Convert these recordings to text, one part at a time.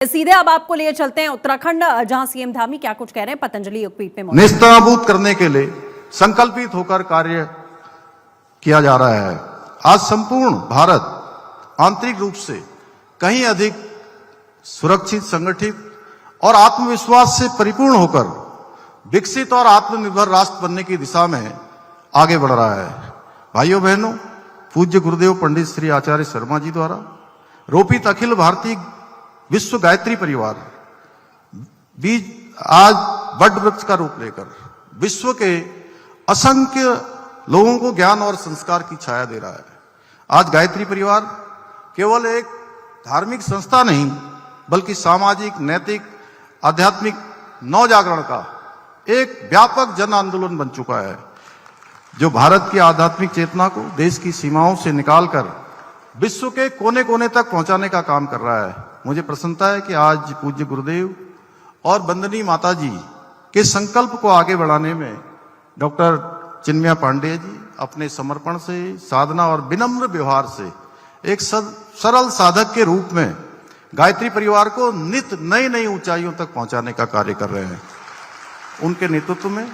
सीधे अब आपको लिए चलते हैं उत्तराखंड, जहां सीएम धामी क्या कुछ कह रहे हैं पतंजलि योगपीठ में। नेस्तनाबूद करने के लिए संकल्पित होकर कार्य किया जा रहा है। आज संपूर्ण भारत आंतरिक रूप से कहीं अधिक सुरक्षित, संगठित और आत्मविश्वास से परिपूर्ण होकर विकसित और आत्मनिर्भर राष्ट्र बनने की दिशा में आगे बढ़ रहा है। भाइयों बहनों, पूज्य गुरुदेव पंडित श्री आचार्य शर्मा जी द्वारा रोपित अखिल भारतीय विश्व गायत्री परिवार बीज आज वट वृक्ष का रूप लेकर विश्व के असंख्य लोगों को ज्ञान और संस्कार की छाया दे रहा है। आज गायत्री परिवार केवल एक धार्मिक संस्था नहीं, बल्कि सामाजिक, नैतिक, आध्यात्मिक नवजागरण का एक व्यापक जन आंदोलन बन चुका है, जो भारत की आध्यात्मिक चेतना को देश की सीमाओं से निकालकर विश्व के कोने कोने तक पहुंचाने का काम कर रहा है। मुझे प्रसन्नता है कि आज पूज्य गुरुदेव और वंदनीय माता जी के संकल्प को आगे बढ़ाने में डॉक्टर चिन्मया पांडेय जी अपने समर्पण से, साधना और विनम्र व्यवहार से एक सरल साधक के रूप में गायत्री परिवार को नित नई नई ऊंचाइयों तक पहुंचाने का कार्य कर रहे हैं। उनके नेतृत्व में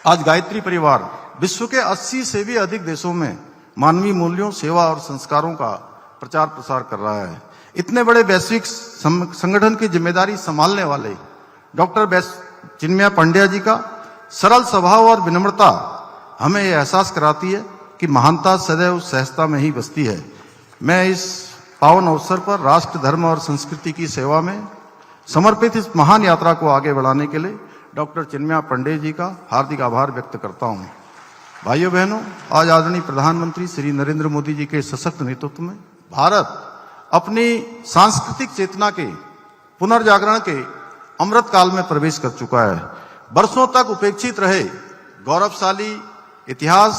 आज गायत्री परिवार विश्व के 80 से भी अधिक देशों में मानवीय मूल्यों, सेवा और संस्कारों का प्रचार प्रसार कर रहा है। इतने बड़े वैश्विक संगठन की जिम्मेदारी संभालने वाले डॉक्टर चिन्मया पांडेय जी का सरल स्वभाव और विनम्रता हमें यह एहसास कराती है कि महानता सदैव सहजता में ही बसती है। मैं इस पावन अवसर पर राष्ट्र, धर्म और संस्कृति की सेवा में समर्पित इस महान यात्रा को आगे बढ़ाने के लिए डॉक्टर चिन्मया पांडेय जी का हार्दिक आभार व्यक्त करता हूं। भाइयों बहनों, आज आदरणीय प्रधानमंत्री श्री नरेंद्र मोदी जी के सशक्त नेतृत्व में भारत अपनी सांस्कृतिक चेतना के पुनर्जागरण के अमृत काल में प्रवेश कर चुका है। वर्षों तक उपेक्षित रहे गौरवशाली इतिहास,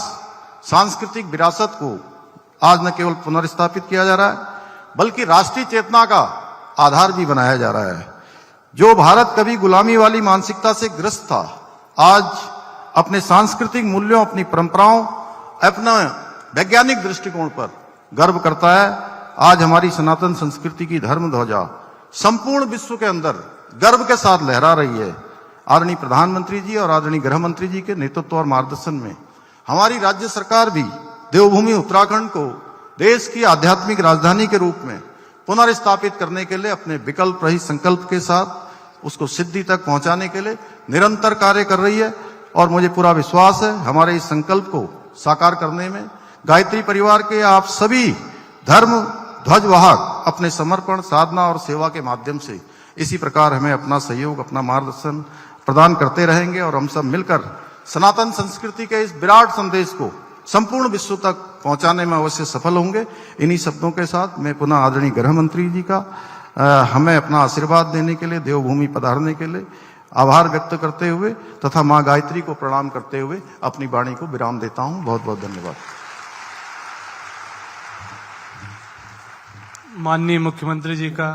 सांस्कृतिक विरासत को आज न केवल पुनर्स्थापित किया जा रहा है, बल्कि राष्ट्रीय चेतना का आधार भी बनाया जा रहा है। जो भारत कभी गुलामी वाली मानसिकता से ग्रस्त था, आज अपने सांस्कृतिक मूल्यों, अपनी परंपराओं, अपना वैज्ञानिक दृष्टिकोण पर गर्व करता है। आज हमारी सनातन संस्कृति की धर्म ध्वजा संपूर्ण विश्व के अंदर गर्व के साथ लहरा रही है। आदरणीय प्रधानमंत्री जी और आदरणीय गृह मंत्री जी के नेतृत्व और मार्गदर्शन में हमारी राज्य सरकार भी देवभूमि उत्तराखंड को देश की आध्यात्मिक राजधानी के रूप में पुनर्स्थापित करने के लिए अपने विकल्प रहित संकल्प के साथ उसको सिद्धि तक पहुंचाने के लिए निरंतर कार्य कर रही है। और मुझे पूरा विश्वास है हमारे इस संकल्प को साकार करने में गायत्री परिवार के आप सभी धर्म ध्वजवाहक अपने समर्पण, साधना और सेवा के माध्यम से इसी प्रकार हमें अपना सहयोग, अपना मार्गदर्शन प्रदान करते रहेंगे और हम सब मिलकर सनातन संस्कृति के इस विराट संदेश को संपूर्ण विश्व तक पहुंचाने में अवश्य सफल होंगे। इन्हीं शब्दों के साथ मैं पुनः आदरणीय गृह मंत्री जी का हमें अपना आशीर्वाद देने के लिए, देवभूमि पधारने के लिए आभार व्यक्त करते हुए तथा मां गायत्री को प्रणाम करते हुए अपनी वाणी को विराम देता हूं। बहुत बहुत धन्यवाद। माननीय मुख्यमंत्री जी का